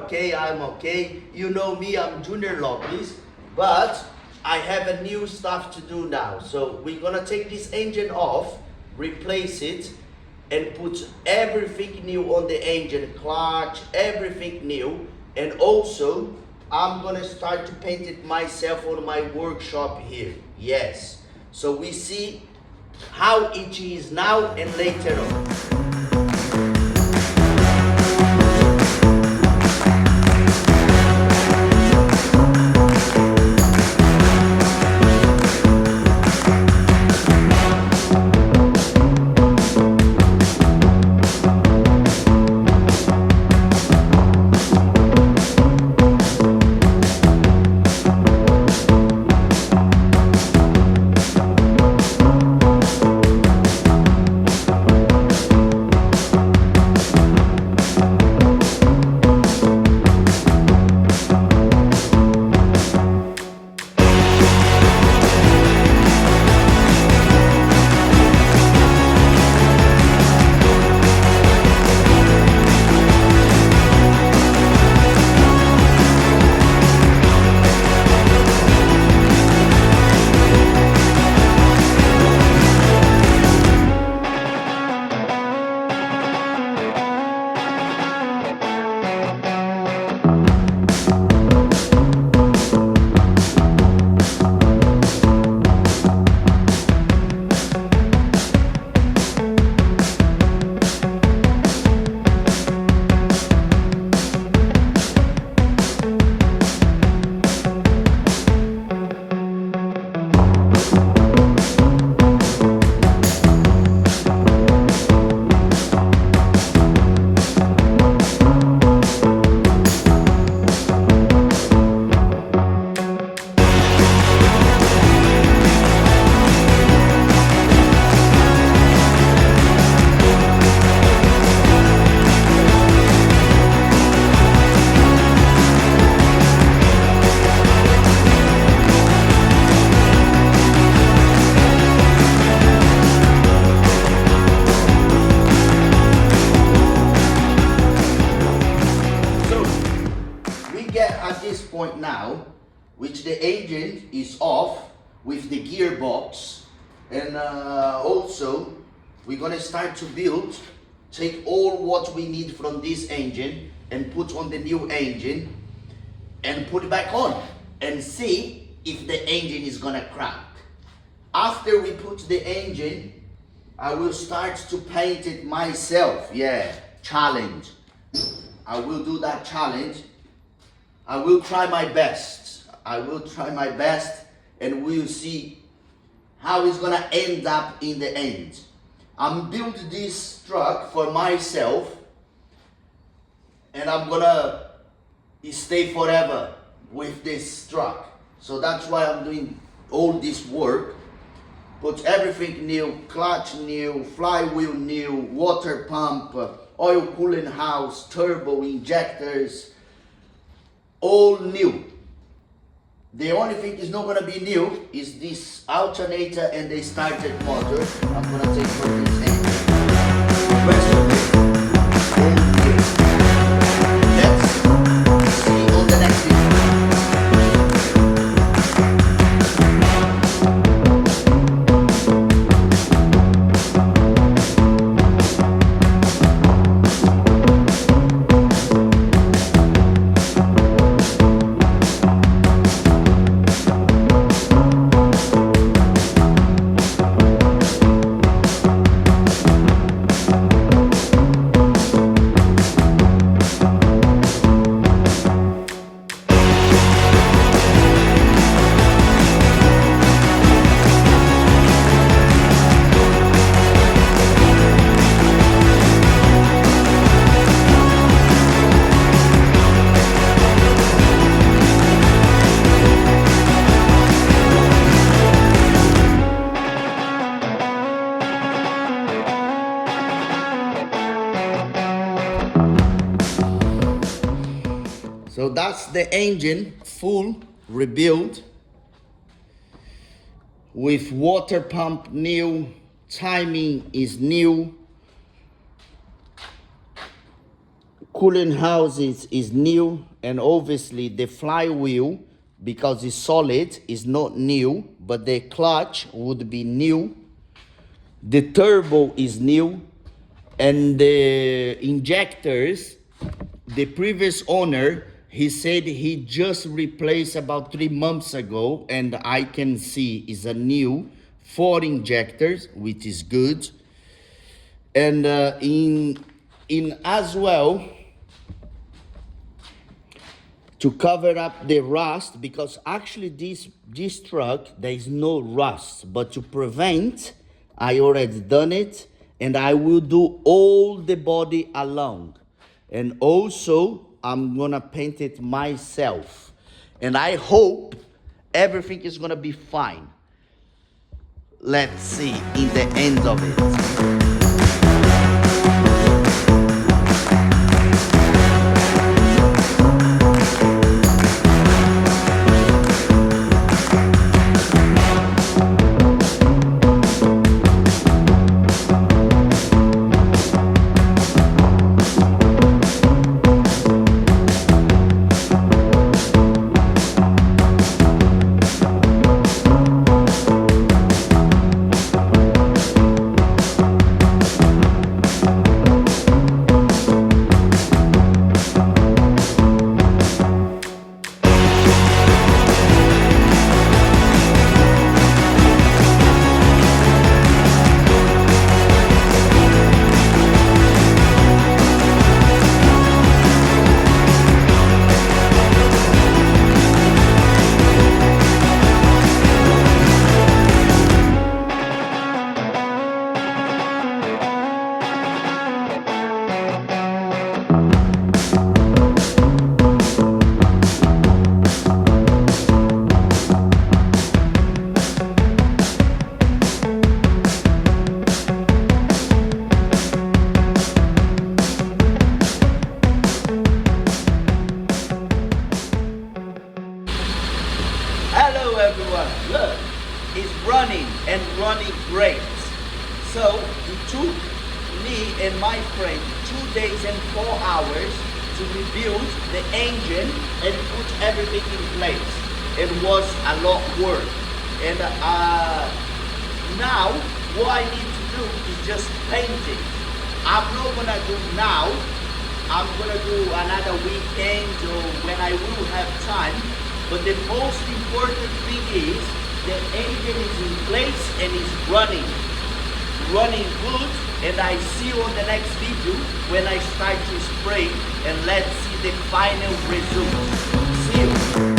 okay, I'm okay. You know me, I'm Junior Lopez, but I have a new stuff to do now. So we're gonna take this engine off, replace it, and put everything new on the engine, clutch, everything new. And also, I'm gonna start to paint it myself on my workshop here. Yes. So we see how it is now and later on. At this point now, which the engine is off with the gearbox, and also we're gonna start to build, take all what we need from this engine and put on the new engine and put it back on and see if the engine is gonna crack. After we put the engine, I will start to paint it myself. Yeah, challenge. I will do that challenge. I will try my best. I will try my best, and we'll see how it's gonna end up in the end. I'm building this truck for myself, and I'm gonna stay forever with this truck. So that's why I'm doing all this work. Put everything new, clutch new, flywheel new, water pump, oil cooling house, turbo injectors, all new. The only thing is not gonna be new is this alternator and the started motor. I'm gonna take from this engine. The rest of it, all new. Let's see on the next video. So that's the engine, full rebuild with water pump new, timing is new, cooling house is new, and obviously the flywheel, because it's solid, is not new, but the clutch would be new. The turbo is new, and the injectors, the previous owner, he said he just replaced about 3 months ago, and I can see is a new 4 injectors, which is good. And in as well, to cover up the rust, because actually this truck there is no rust, but to prevent, I already done it, and I will do all the body along, and also I'm gonna paint it myself, and I hope everything is gonna be fine. Let's see in the end of it. Hello everyone, look, it's running and running great. So it took me and my friend 2 days and 4 hours to rebuild the engine and put everything in place. It was a lot of work. And now what I need to do is just paint it. I'm not gonna do now. I'm gonna do another weekend or when I will have time. But the most important thing is the engine is in place and is running good. And I see you on the next video when I start to spray, and let's see the final result. See you.